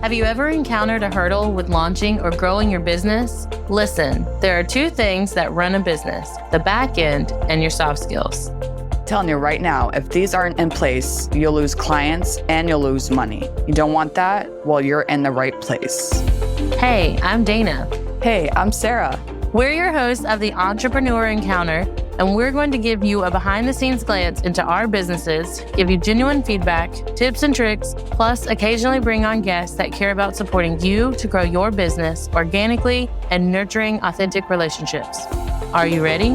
Have you ever encountered a hurdle with launching or growing your business? Listen, there are two things that run a business, the back end and your soft skills. Telling you right now, if these aren't in place, you'll lose clients and you'll lose money. You don't want that? Well, you're in the right place. Hey, I'm Dana. Hey, I'm Sarah. We're your hosts of the Entrepreneur Encounter, and we're going to give you a behind-the-scenes glance into our businesses, give you genuine feedback, tips and tricks, plus occasionally bring on guests that care about supporting you to grow your business organically and nurturing authentic relationships. Are you ready?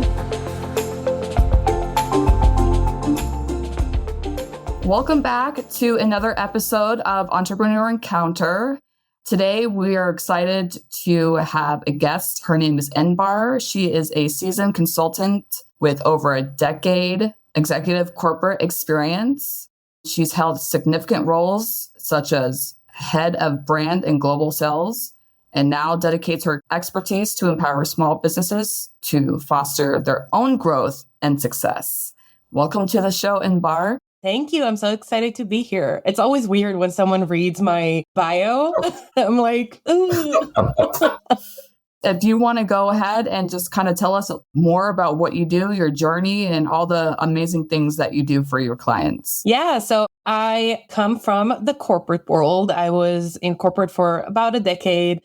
Welcome back to another episode of Entrepreneur Encounter. Today, we are excited to have a guest. Her name is Inbar. She is a seasoned consultant with over a decade executive corporate experience. She's held significant roles such as head of brand and global sales, and now dedicates her expertise to empower small businesses to foster their own growth and success. Welcome to the show, Inbar. Thank you. I'm so excited to be here. It's always weird when someone reads my bio. I'm like, ooh. If you want to go ahead and just kind of tell us more about what you do, your journey, and all the amazing things that you do for your clients. Yeah. So I come from the corporate world. I was in corporate for about a decade.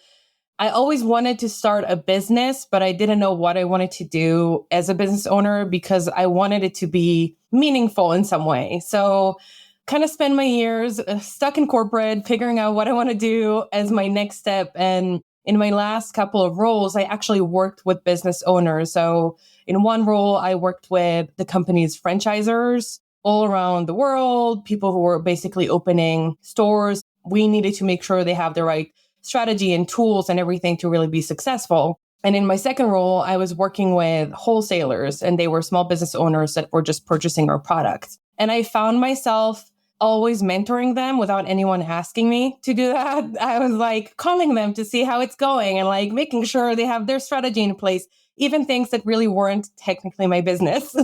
I always wanted to start a business, but I didn't know what I wanted to do as a business owner because I wanted it to be meaningful in some way. So kind of spend my years stuck in corporate, figuring out what I want to do as my next step. And in my last couple of roles, I actually worked with business owners. So in one role, I worked with the company's franchisors all around the world, people who were basically opening stores. We needed to make sure they have the right strategy and tools and everything to really be successful. And in my second role, I was working with wholesalers, and they were small business owners that were just purchasing our products. And I found myself always mentoring them without anyone asking me to do that. I was like calling them to see how it's going and like making sure they have their strategy in place, even things that really weren't technically my business.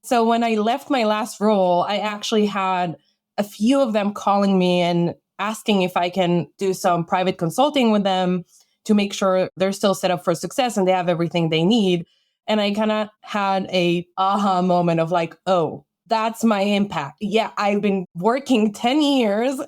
So when I left my last role, I actually had a few of them calling me and asking if I can do some private consulting with them to make sure they're still set up for success and they have everything they need. And I kind of had a aha moment of like, oh, that's my impact. Yeah, I've been working 10 years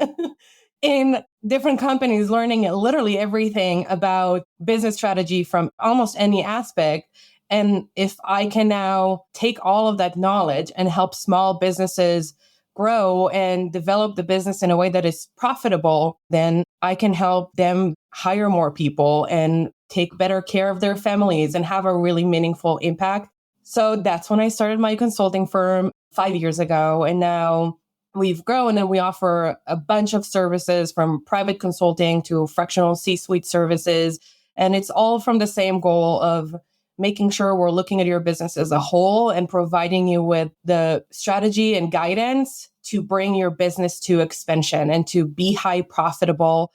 in different companies, learning literally everything about business strategy from almost any aspect. And if I can now take all of that knowledge and help small businesses grow and develop the business in a way that is profitable, then I can help them hire more people and take better care of their families and have a really meaningful impact. So that's when I started my consulting firm 5 years ago. And now we've grown and we offer a bunch of services from private consulting to fractional C-suite services. And it's all from the same goal of making sure we're looking at your business as a whole and providing you with the strategy and guidance to bring your business to expansion and to be high profitable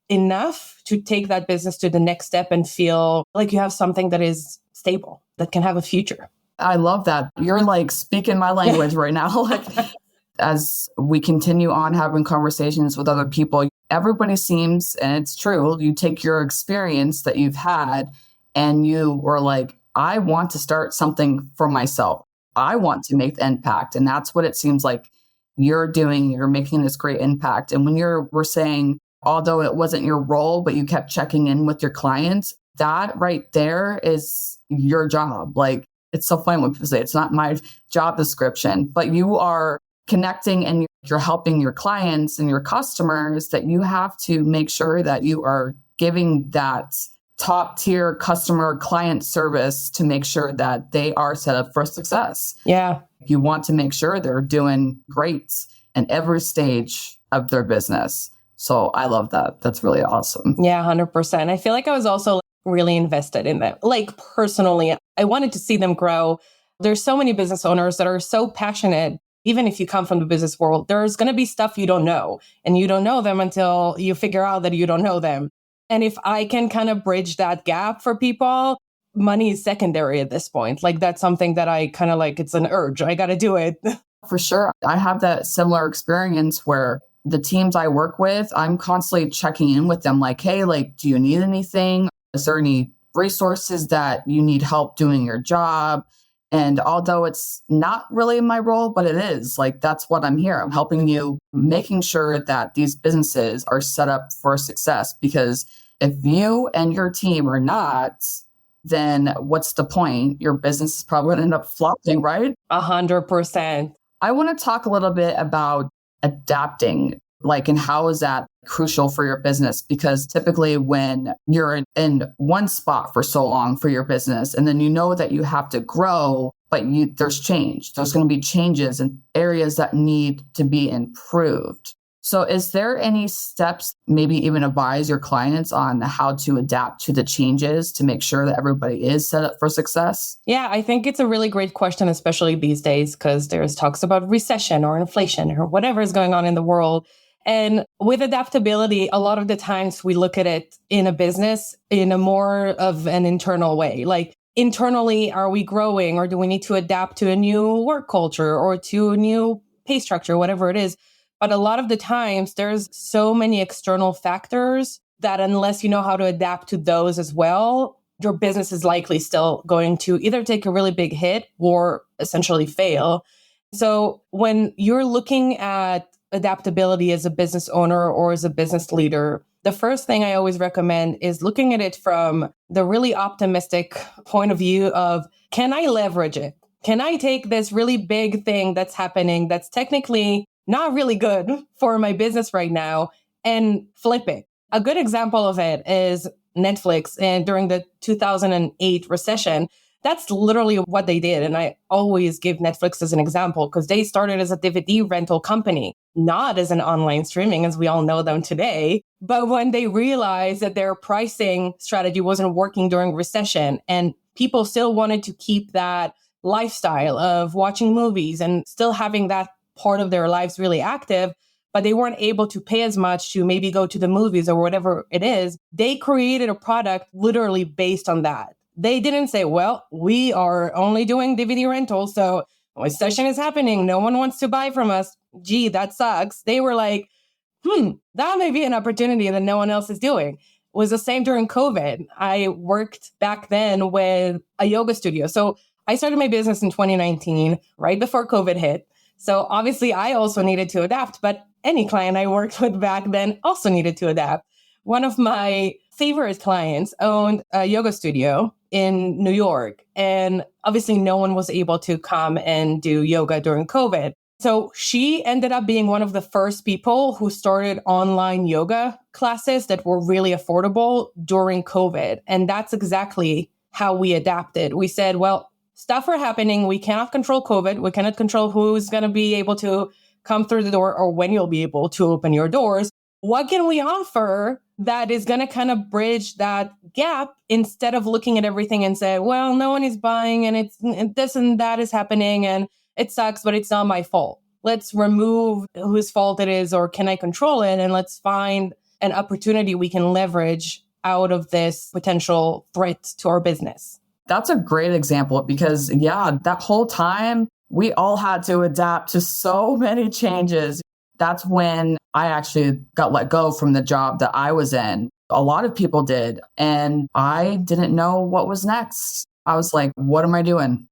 enough to take that business to the next step and feel like you have something that is stable, that can have a future. I love that. You're like speaking my language right now. Like, as we continue on having conversations with other people, everybody seems, and it's true, you take your experience that you've had and you were like, I want to start something for myself. I want to make the impact. And that's what it seems like you're doing. You're making this great impact. And when we're saying, although it wasn't your role, but you kept checking in with your clients, that right there is your job. Like, it's so funny when people say it's not my job description, but you are connecting and you're helping your clients and your customers, that you have to make sure that you are giving that top tier customer client service to make sure that they are set up for success. Yeah. You want to make sure they're doing great in every stage of their business. So I love that. That's really awesome. Yeah, 100%. I feel like I was also really invested in them. Like personally, I wanted to see them grow. There's so many business owners that are so passionate. Even if you come from the business world, there's going to be stuff you don't know, and you don't know them until you figure out that you don't know them. And if I can kind of bridge that gap for people, money is secondary at this point. Like, that's something that I kind of like, it's an urge. I got to do it. For sure. I have that similar experience where the teams I work with, I'm constantly checking in with them like, hey, like, do you need anything? Is there any resources that you need help doing your job? And although it's not really my role, but it is, like, that's what I'm here. I'm helping you, making sure that these businesses are set up for success. Because if you and your team are not, then what's the point? Your business is probably going to end up flopping, right? 100%. I want to talk a little bit about adapting, like, and how is that crucial for your business? Because typically when you're in one spot for so long for your business, and then you know that you have to grow, but there's change. There's going to be changes in areas that need to be improved. So is there any steps, maybe even advise your clients on how to adapt to the changes to make sure that everybody is set up for success? Yeah, I think it's a really great question, especially these days, because there's talks about recession or inflation or whatever is going on in the world. And with adaptability, a lot of the times we look at it in a business in a more of an internal way. Like, internally, are we growing, or do we need to adapt to a new work culture or to a new pay structure, whatever it is? But a lot of the times there's so many external factors that unless you know how to adapt to those as well, your business is likely still going to either take a really big hit or essentially fail. So when you're looking at adaptability as a business owner or as a business leader, the first thing I always recommend is looking at it from the really optimistic point of view of, can I leverage it? Can I take this really big thing that's happening that's technically not really good for my business right now and flip it? A good example of it is Netflix. And during the 2008 recession, that's literally what they did. And I always give Netflix as an example because they started as a DVD rental company, not as an online streaming as we all know them today. But when they realized that their pricing strategy wasn't working during recession and people still wanted to keep that lifestyle of watching movies and still having that part of their lives really active, but they weren't able to pay as much to maybe go to the movies or whatever it is, they created a product literally based on that. They didn't say, well, we are only doing DVD rentals, so recession is happening. No one wants to buy from us. Gee, that sucks. They were like, that may be an opportunity that no one else is doing. It was the same during COVID. I worked back then with a yoga studio. So I started my business in 2019, right before COVID hit. So obviously I also needed to adapt, but any client I worked with back then also needed to adapt. One of my favorite clients owned a yoga studio in New York, and obviously no one was able to come and do yoga during COVID. So she ended up being one of the first people who started online yoga classes that were really affordable during COVID. And that's exactly how we adapted. We said, well, stuff are happening. We cannot control COVID. We cannot control who's going to be able to come through the door or when you'll be able to open your doors. What can we offer that is going to kind of bridge that gap instead of looking at everything and say, well, no one is buying and it's this and that is happening and it sucks, but it's not my fault. Let's remove whose fault it is or can I control it? And let's find an opportunity we can leverage out of this potential threat to our business. That's a great example because, that whole time we all had to adapt to so many changes. That's when I actually got let go from the job that I was in. A lot of people did. And I didn't know what was next. I was like, what am I doing?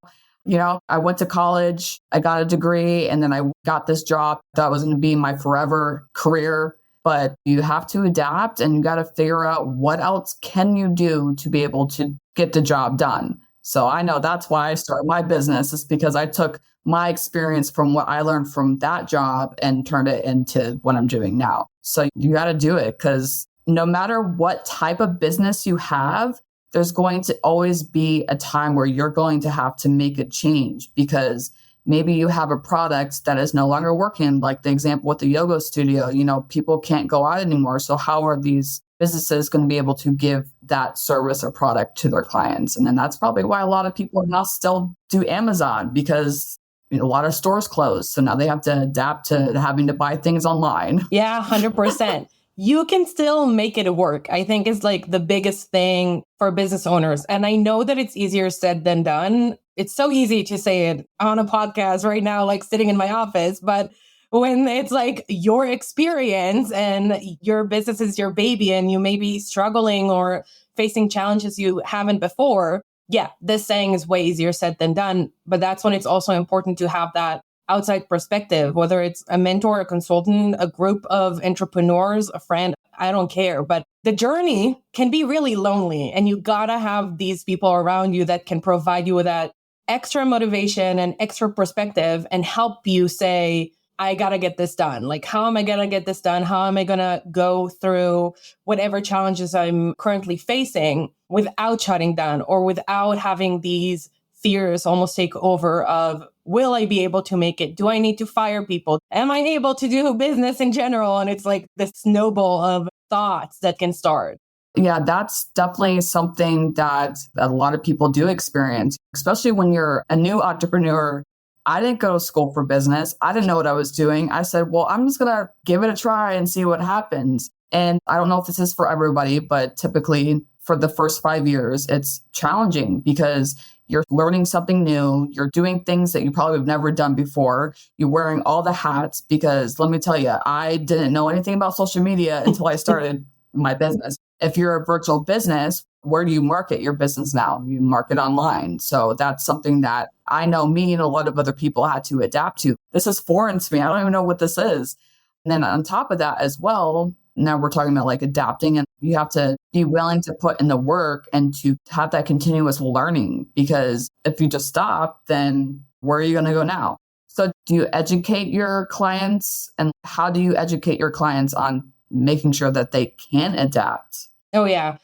I went to college, I got a degree, and then I got this job that was going to be my forever career. But you have to adapt and you got to figure out what else can you do to be able to get the job done. So I know that's why I started my business, is because I took my experience from what I learned from that job and turned it into what I'm doing now. So you got to do it because no matter what type of business you have, there's going to always be a time where you're going to have to make a change because maybe you have a product that is no longer working, like the example with the yoga studio. People can't go out anymore. So how are these businesses going to be able to give that service or product to their clients? And then that's probably why a lot of people now still do Amazon because a lot of stores closed. So now they have to adapt to having to buy things online. Yeah, 100%. You can still make it work, I think is like the biggest thing for business owners. And I know that it's easier said than done. It's so easy to say it on a podcast right now, like sitting in my office. But when it's like your experience and your business is your baby and you may be struggling or facing challenges you haven't before. Yeah, this saying is way easier said than done. But that's when it's also important to have that outside perspective, whether it's a mentor, a consultant, a group of entrepreneurs, a friend, I don't care. But the journey can be really lonely, and you gotta have these people around you that can provide you with that extra motivation and extra perspective and help you say, I gotta get this done. Like, how am I gonna get this done? How am I gonna go through whatever challenges I'm currently facing without shutting down or without having these fears almost take over of, will I be able to make it? Do I need to fire people? Am I able to do business in general? And it's like this snowball of thoughts that can start. Yeah, that's definitely something that a lot of people do experience, especially when you're a new entrepreneur. I didn't go to school for business. I didn't know what I was doing. I said, well, I'm just going to give it a try and see what happens. And I don't know if this is for everybody, but typically for the first 5 years, it's challenging because you're learning something new. You're doing things that you probably have never done before. You're wearing all the hats because let me tell you, I didn't know anything about social media until I started my business. If you're a virtual business, where do you market your business now? You market online. So that's something that I know me and a lot of other people had to adapt to. This is foreign to me. I don't even know what this is. And then on top of that as well, now we're talking about like adapting, and you have to be willing to put in the work and to have that continuous learning, because if you just stop, then where are you going to go now? So do you educate your clients, and how do you educate your clients on making sure that they can adapt? Oh, yeah.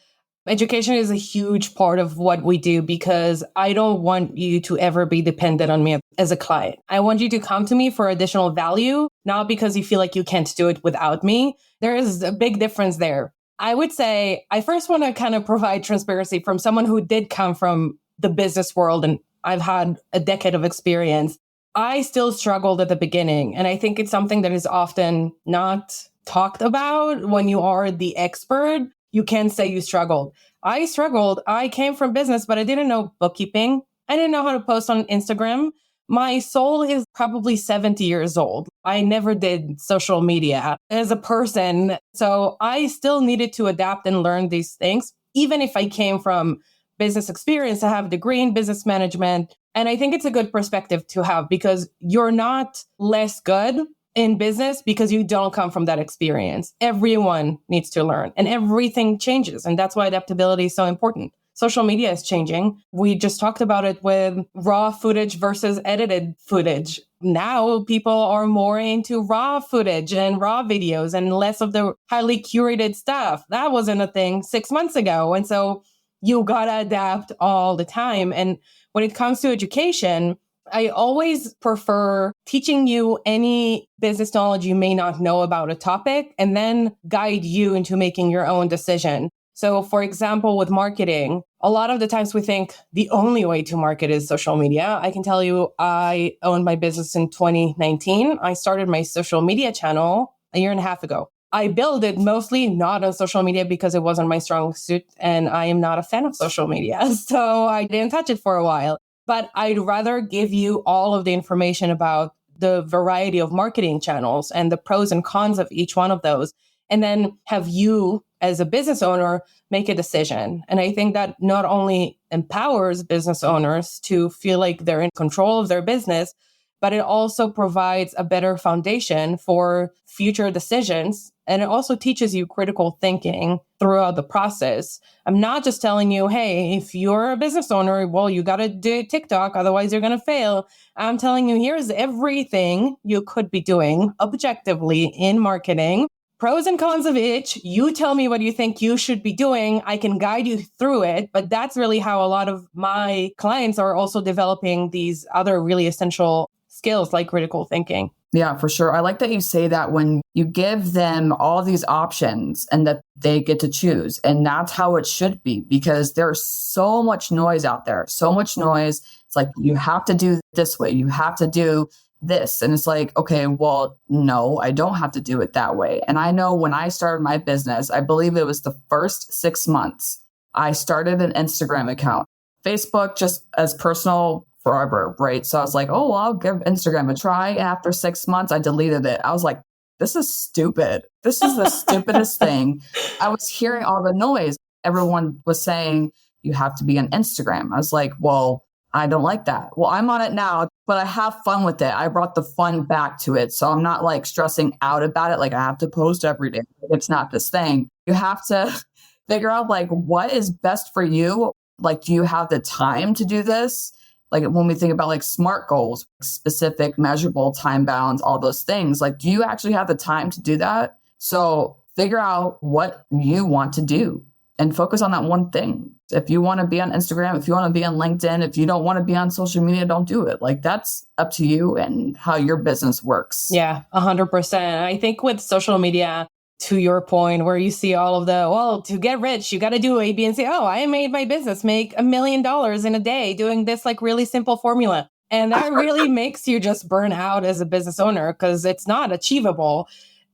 Education is a huge part of what we do because I don't want you to ever be dependent on me as a client. I want you to come to me for additional value, not because you feel like you can't do it without me. There is a big difference there. I would say I first want to kind of provide transparency from someone who did come from the business world, and I've had a decade of experience. I still struggled at the beginning, and I think it's something that is often not talked about. When you are the expert, you can say you struggled. I struggled. I came from business, but I didn't know bookkeeping. I didn't know how to post on Instagram. My soul is probably 70 years old. I never did social media as a person. So I still needed to adapt and learn these things. Even if I came from business experience, I have a degree in business management. And I think it's a good perspective to have because you're not less good in business because you don't come from that experience. Everyone needs to learn and everything changes. And that's why adaptability is so important. Social media is changing. We just talked about it with raw footage versus edited footage. Now people are more into raw footage and raw videos and less of the highly curated stuff. That wasn't a thing 6 months ago. And so you gotta adapt all the time. And when it comes to education, I always prefer teaching you any business knowledge you may not know about a topic and then guide you into making your own decision. So for example, with marketing, a lot of the times we think the only way to market is social media. I can tell you, I owned my business in 2019. I started my social media channel a year and a half ago. I built it mostly not on social media because it wasn't my strong suit and I am not a fan of social media. So I didn't touch it for a while. But I'd rather give you all of the information about the variety of marketing channels and the pros and cons of each one of those, and then have you as a business owner make a decision. And I think that not only empowers business owners to feel like they're in control of their business, but it also provides a better foundation for future decisions. And it also teaches you critical thinking throughout the process. I'm not just telling you, hey, if you're a business owner, well, you got to do TikTok, otherwise you're going to fail. I'm telling you, here's everything you could be doing objectively in marketing, pros and cons of each. You tell me what you think you should be doing. I can guide you through it. But that's really how a lot of my clients are also developing these other really essential skills like critical thinking. Yeah, for sure. I like that you say that when you give them all these options and that they get to choose. And that's how it should be, because there's so much noise out there, so much noise. It's like, you have to do this way. You have to do this. And it's like, okay, well, no, I don't have to do it that way. And I know when I started my business, I believe it was the first 6 months, I started an Instagram account, Facebook just as personal forever, right? So I was like, oh, I'll give Instagram a try. After 6 months, I deleted it. I was like, this is stupid. This is the stupidest thing. I was hearing all the noise. Everyone was saying, you have to be on Instagram. I was like, well, I don't like that. Well, I'm on it now, but I have fun with it. I brought the fun back to it. So I'm not like stressing out about it. Like I have to post every day. It's not this thing. You have to figure out like what is best for you. Like, do you have the time to do this? Like when we think about like SMART goals, specific, measurable, time bounds, all those things, like, do you actually have the time to do that? So figure out what you want to do and focus on that one thing. If you want to be on Instagram, if you want to be on LinkedIn, if you don't want to be on social media, don't do it. Like that's up to you and how your business works. Yeah, 100%. I think with social media, to your point, where you see all of the, well, to get rich, you got to do A, B, and C. Oh, I made my business make $1 million in a day doing this like really simple formula. And that really makes you just burn out as a business owner because it's not achievable.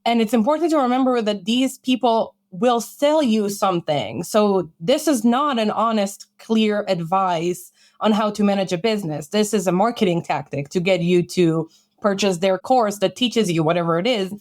And it's important to remember that these people will sell you something. So this is not an honest, clear advice on how to manage a business. This is a marketing tactic to get you to purchase their course that teaches you whatever it is.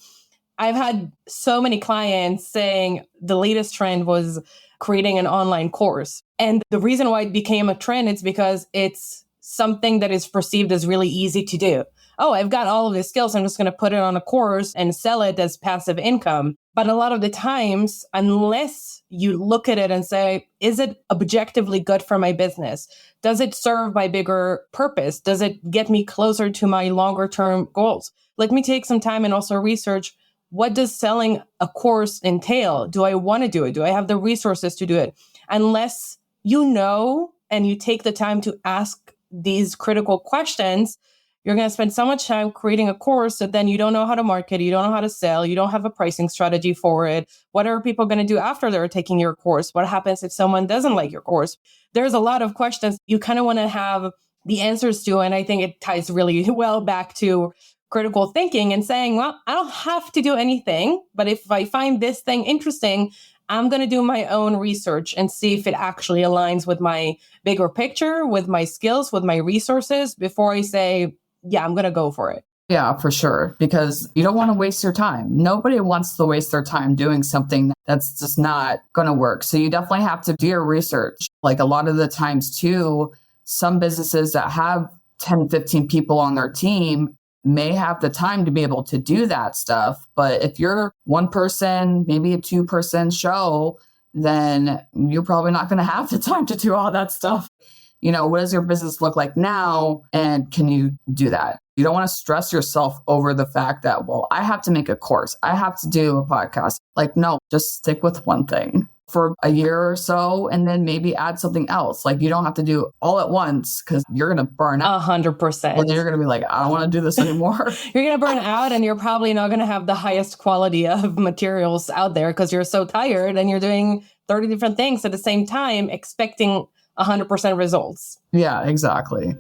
I've had so many clients saying the latest trend was creating an online course. And the reason why it became a trend is because it's something that is perceived as really easy to do. Oh, I've got all of these skills. I'm just going to put it on a course and sell it as passive income. But a lot of the times, unless you look at it and say, is it objectively good for my business? Does it serve my bigger purpose? Does it get me closer to my longer term goals? Let me take some time and also research, what does selling a course entail? Do I want to do it? Do I have the resources to do it? Unless you know and you take the time to ask these critical questions, you're going to spend so much time creating a course that then you don't know how to market, you don't know how to sell, you don't have a pricing strategy for it. What are people going to do after they're taking your course? What happens if someone doesn't like your course? There's a lot of questions you kind of want to have the answers to. And I think it ties really well back to critical thinking and saying, well, I don't have to do anything, but if I find this thing interesting, I'm going to do my own research and see if it actually aligns with my bigger picture, with my skills, with my resources before I say, yeah, I'm going to go for it. Yeah, for sure. Because you don't want to waste your time. Nobody wants to waste their time doing something that's just not going to work. So you definitely have to do your research. Like a lot of the times too, some businesses that have 10, 15 people on their team may have the time to be able to do that stuff. But if you're one person, maybe a 2-person show, then you're probably not going to have the time to do all that stuff. You know, what does your business look like now? And can you do that? You don't want to stress yourself over the fact that, well, I have to make a course. I have to do a podcast. Like, no, just stick with one thing for a year or so, and then maybe add something else. Like, you don't have to do all at once because you're going to burn out. 100%. And then you're going to be like, I don't want to do this anymore. You're going to burn out and you're probably not going to have the highest quality of materials out there because you're so tired and you're doing 30 different things at the same time, expecting 100% results. Yeah, exactly.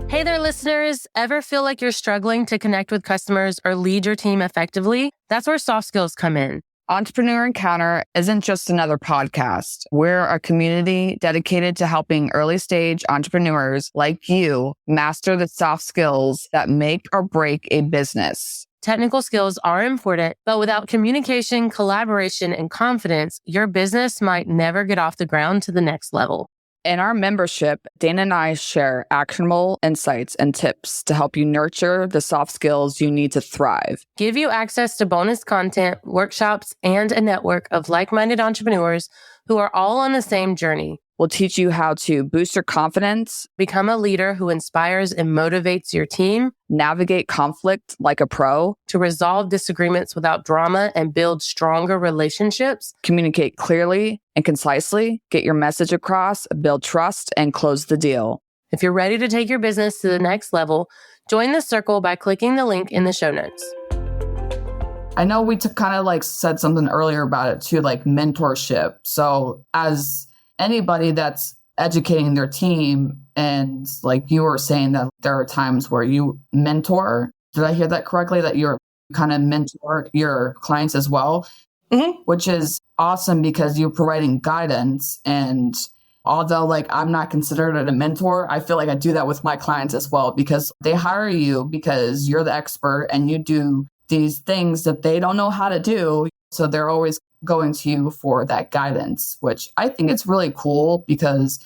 Hey there, listeners. Ever feel like you're struggling to connect with customers or lead your team effectively? That's where soft skills come in. Entrepreneur Encounter isn't just another podcast. We're a community dedicated to helping early stage entrepreneurs like you master the soft skills that make or break a business. Technical skills are important, but without communication, collaboration, and confidence, your business might never get off the ground to the next level. In our membership, Dana and I share actionable insights and tips to help you nurture the soft skills you need to thrive. Give you access to bonus content, workshops, and a network of like-minded entrepreneurs who are all on the same journey. We'll teach you how to boost your confidence, Become a leader who inspires and motivates your team, navigate conflict like a pro, to resolve disagreements without drama and build stronger relationships, communicate clearly and concisely, get your message across, build trust, and close the deal. If you're ready to take your business to the next level, join the circle by clicking the link in the show notes. I know we kind of like said something earlier about it too, like mentorship. So as anybody that's educating their team, and like you were saying that there are times where you mentor. Did I hear that correctly? That you're kind of mentor your clients as well, Mm-hmm. which is awesome because you're providing guidance and Although like I'm not considered a mentor, I feel like I do that with my clients as well, because they hire you because you're the expert and you do these things that they don't know how to do. So they're always going to you for that guidance, which I think it's really cool because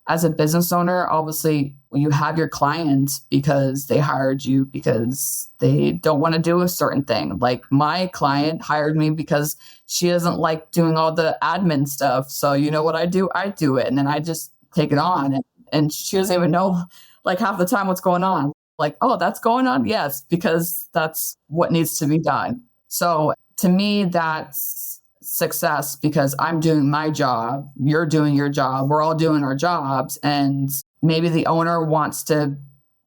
as a business owner, obviously you have your clients because they hired you because they don't want to do a certain thing. Like my client hired me because she doesn't like doing all the admin stuff. So you know what I do? I do it. And then I just take it on. And she doesn't even know like half the time what's going on. Like, oh, that's going on? Yes, because that's what needs to be done. So to me, that's success because I'm doing my job, you're doing your job, we're all doing our jobs. And maybe the owner wants to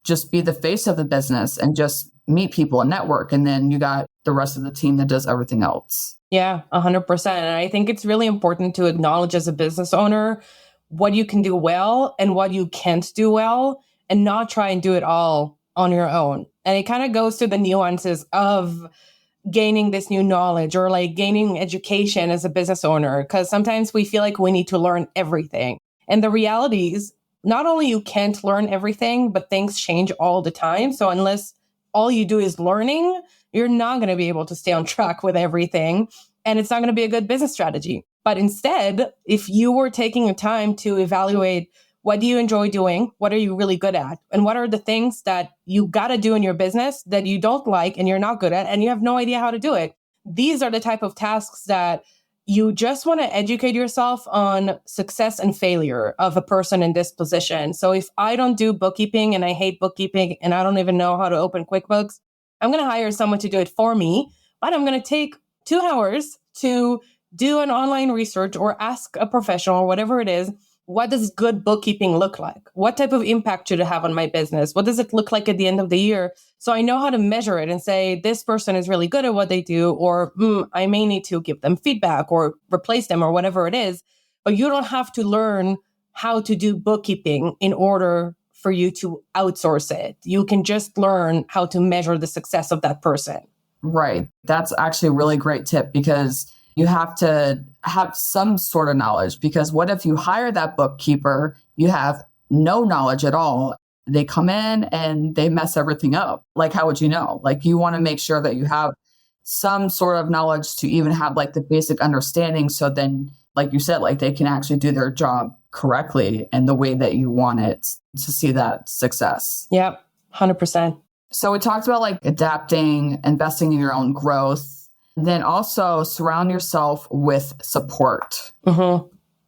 just be the face of the business and just meet people and network. And then you got the rest of the team that does everything else. Yeah, 100%. And I think it's really important to acknowledge as a business owner what you can do well and what you can't do well, and not try and do it all on your own. And it kind of goes to the nuances of gaining this new knowledge or like gaining education as a business owner, because sometimes we feel like we need to learn everything. And the reality is not only you can't learn everything, but things change all the time. So unless all you do is learning, you're not going to be able to stay on track with everything. And it's not going to be a good business strategy. But instead, if you were taking the time to evaluate what do you enjoy doing? What are you really good at? And what are the things that you got to do in your business that you don't like and you're not good at and you have no idea how to do it? These are the type of tasks that you just want to educate yourself on success and failure of a person in this position. So if I don't do bookkeeping and I hate bookkeeping and I don't even know how to open QuickBooks, I'm going to hire someone to do it for me, but I'm going to take 2 hours to do an online research or ask a professional or whatever it is. What does good bookkeeping look like? What type of impact should it have on my business? What does it look like at the end of the year? So I know how to measure it and say, this person is really good at what they do, or I may need to give them feedback or replace them or whatever it is. But you don't have to learn how to do bookkeeping in order for you to outsource it. You can just learn how to measure the success of that person. Right. That's actually a really great tip because you have to have some sort of knowledge, because what if you hire that bookkeeper, you have no knowledge at all. They come in and they mess everything up. Like, how would you know? Like, you want to make sure that you have some sort of knowledge to even have like the basic understanding. So then, like you said, like they can actually do their job correctly and the way that you want it to see that success. Yep, 100%. So we talked about like adapting, investing in your own growth. Then also surround yourself with support. Mm-hmm.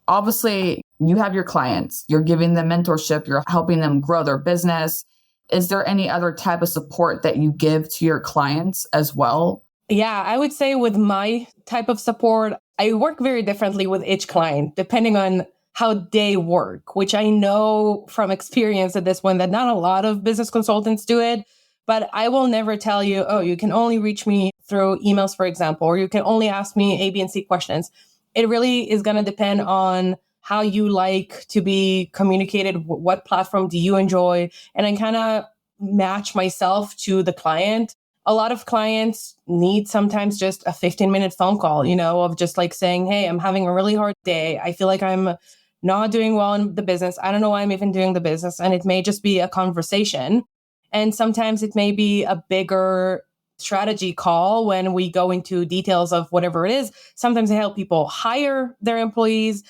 Obviously, you have your clients, you're giving them mentorship, you're helping them grow their business. Is there any other type of support that you give to your clients as well? Yeah, I would say with my type of support, I work very differently with each client, depending on how they work, which I know from experience at this point that not a lot of business consultants do it. But I will never tell you, oh, you can only reach me through emails, for example, or you can only ask me A, B, and C questions. It really is going to depend on how you like to be communicated. What platform do you enjoy? And I kind of match myself to the client. A lot of clients need sometimes just a 15-minute phone call, of just like saying, hey, I'm having a really hard day. I feel like I'm not doing well in the business. I don't know why I'm even doing the business. And it may just be a conversation. And sometimes it may be a bigger strategy call when we go into details of whatever it is. Sometimes I help people hire their employees.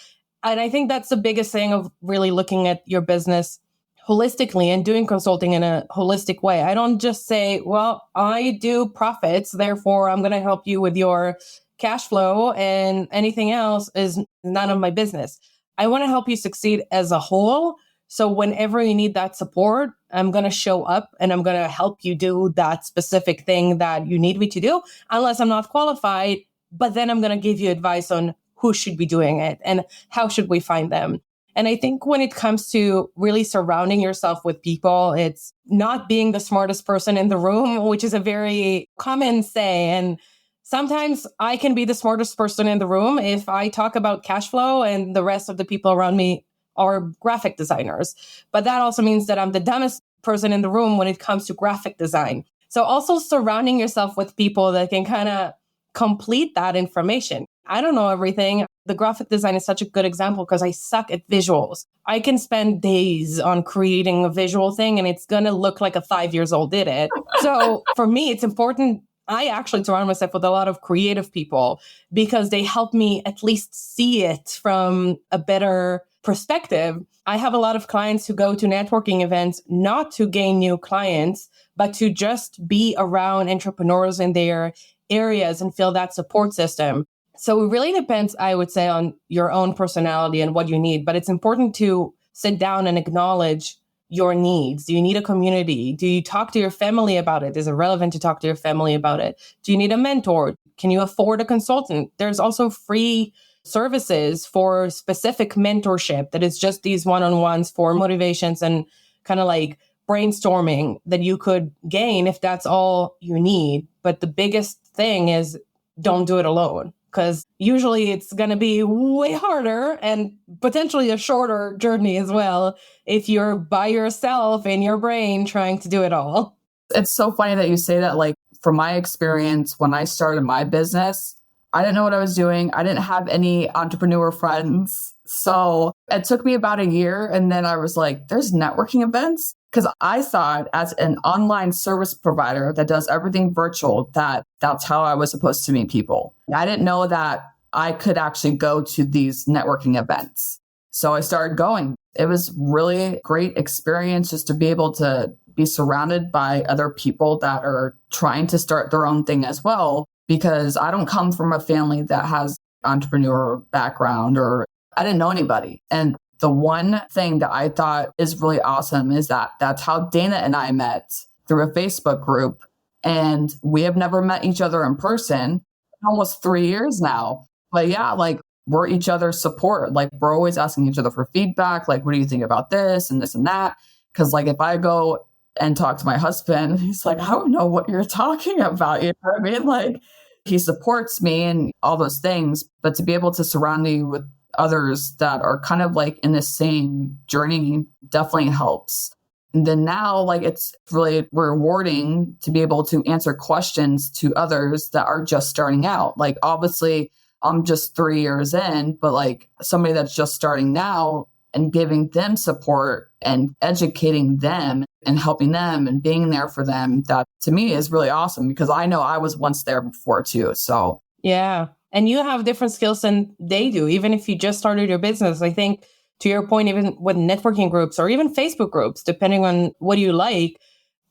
And I think that's the biggest thing of really looking at your business holistically and doing consulting in a holistic way. I don't just say, well, I do profits, therefore I'm going to help you with your cash flow and anything else is none of my business. I want to help you succeed as a whole. So whenever you need that support, I'm going to show up and I'm going to help you do that specific thing that you need me to do, unless I'm not qualified. But then I'm going to give you advice on who should be doing it and how should we find them. And I think when it comes to really surrounding yourself with people, it's not being the smartest person in the room, which is a very common say. And sometimes I can be the smartest person in the room if I talk about cash flow and the rest of the people around me are graphic designers. But that also means that I'm the dumbest person in the room when it comes to graphic design. So also surrounding yourself with people that can kind of complete that information. I don't know everything. The graphic design is such a good example because I suck at visuals. I can spend days on creating a visual thing and it's going to look like a 5 years old did it. So for me, it's important. I actually surround myself with a lot of creative people because they help me at least see it from a better perspective. I have a lot of clients who go to networking events, not to gain new clients, but to just be around entrepreneurs in their areas and feel that support system. So it really depends, I would say, on your own personality and what you need. But it's important to sit down and acknowledge your needs. Do you need a community? Do you talk to your family about it? Is it relevant to talk to your family about it? Do you need a mentor? Can you afford a consultant? There's also free services for specific mentorship that is just these one-on-ones for motivations and kind of like brainstorming that you could gain if that's all you need. But the biggest thing is don't do it alone, because usually it's going to be way harder and potentially a shorter journey as well if you're by yourself in your brain trying to do it all. It's so funny that you say that. Like, from my experience, when I started my business, I didn't know what I was doing. I didn't have any entrepreneur friends. So it took me about a year. And then I was like, there's networking events. Because I saw it as an online service provider that does everything virtual, that's how I was supposed to meet people. I didn't know that I could actually go to these networking events. So I started going. It was really great experience just to be able to be surrounded by other people that are trying to start their own thing as well. Because I don't come from a family that has entrepreneur background, or I didn't know anybody. And the one thing that I thought is really awesome is that that's how Dana and I met, through a Facebook group. And we have never met each other in person, almost 3 years now. But yeah, like, we're each other's support. Like, we're always asking each other for feedback. Like, what do you think about this and this and that? Because like, if I go and talk to my husband, he's like, I don't know what you're talking about. You know what I mean? Like, he supports me and all those things. But to be able to surround me with others that are kind of like in the same journey definitely helps. And then now, like, it's really rewarding to be able to answer questions to others that are just starting out. Like, obviously, I'm just 3 years in, but like, somebody that's just starting now and giving them support and educating them and helping them and being there for them, that to me is really awesome, because I know I was once there before too. So yeah. And you have different skills than they do, even if you just started your business. I think, to your point, even with networking groups or even Facebook groups, depending on what you like,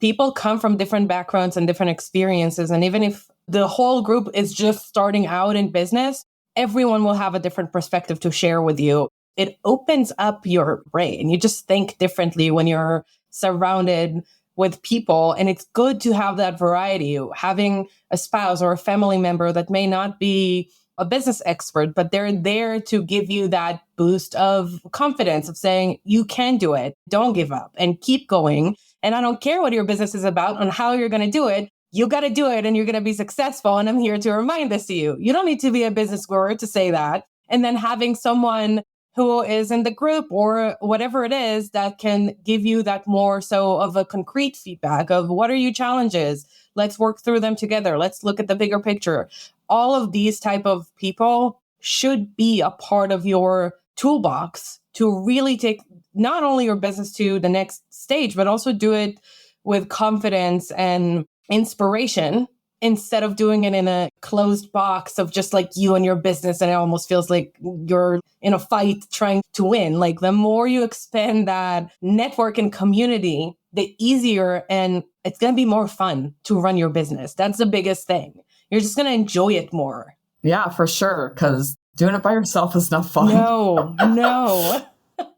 people come from different backgrounds and different experiences. And even if the whole group is just starting out in business, everyone will have a different perspective to share with you. It opens up your brain. You just think differently when you're surrounded with people. And it's good to have that variety. Having a spouse or a family member that may not be a business expert, but they're there to give you that boost of confidence of saying, you can do it. Don't give up and keep going. And I don't care what your business is about and how you're going to do it. You got to do it and you're going to be successful. And I'm here to remind this to you. You don't need to be a business guru to say that. And then having someone who is in the group or whatever it is that can give you that more so of a concrete feedback of, what are your challenges? Let's work through them together. Let's look at the bigger picture. All of these type of people should be a part of your toolbox to really take not only your business to the next stage, but also do it with confidence and inspiration, instead of doing it in a closed box of just like you and your business. And it almost feels like you're in a fight trying to win. Like, the more you expand that network and community, the easier and it's going to be more fun to run your business. That's the biggest thing. You're just going to enjoy it more. yeah, for sure. Because doing it by yourself is not fun. No.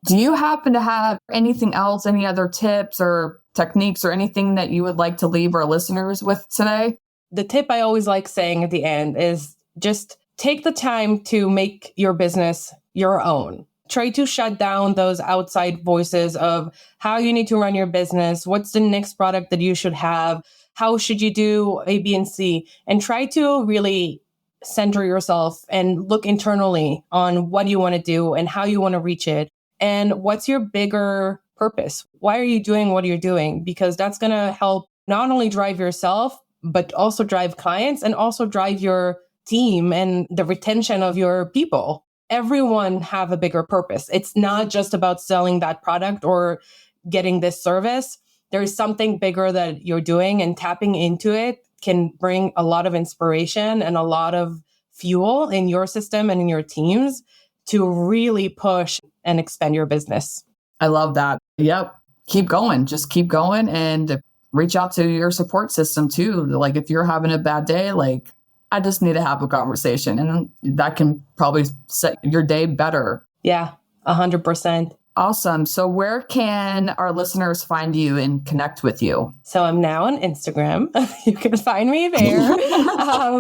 Do you happen to have anything else, any other tips or techniques or anything that you would like to leave our listeners with today? The tip I always like saying at the end is just take the time to make your business your own. Try to shut down those outside voices of how you need to run your business. What's the next product that you should have? How should you do A, B, and C? And try to really center yourself and look internally on what you want to do and how you want to reach it. And what's your bigger purpose? Why are you doing what you're doing? Because that's going to help not only drive yourself, but also drive clients and also drive your team and the retention of your people. everyone have a bigger purpose. It's not just about selling that product or getting this service. There is something bigger that you're doing, and tapping into it can bring a lot of inspiration and a lot of fuel in your system and in your teams to really push and expand your business. I love that. Yep. Keep going. Just keep going and reach out to your support system too. Like if you're having a bad day, like I just need to have a conversation, and that can probably set your day better. Yeah, 100%. Awesome. So where can our listeners find you and connect with you? So I'm now on Instagram. You can find me there.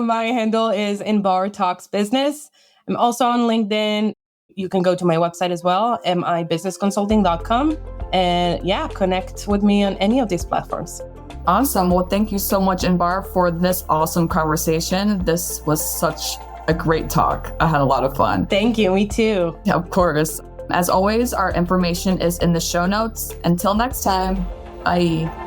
My handle is Inbar Talks Business. I'm also on LinkedIn. You can go to my website as well, mibusinessconsulting.com. And yeah, connect with me on any of these platforms. Awesome. Well, thank you so much, Inbar, for this awesome conversation. This was such a great talk. I had a lot of fun. Thank you. Me too. Yeah, of course. As always, our information is in the show notes. Until next time, bye.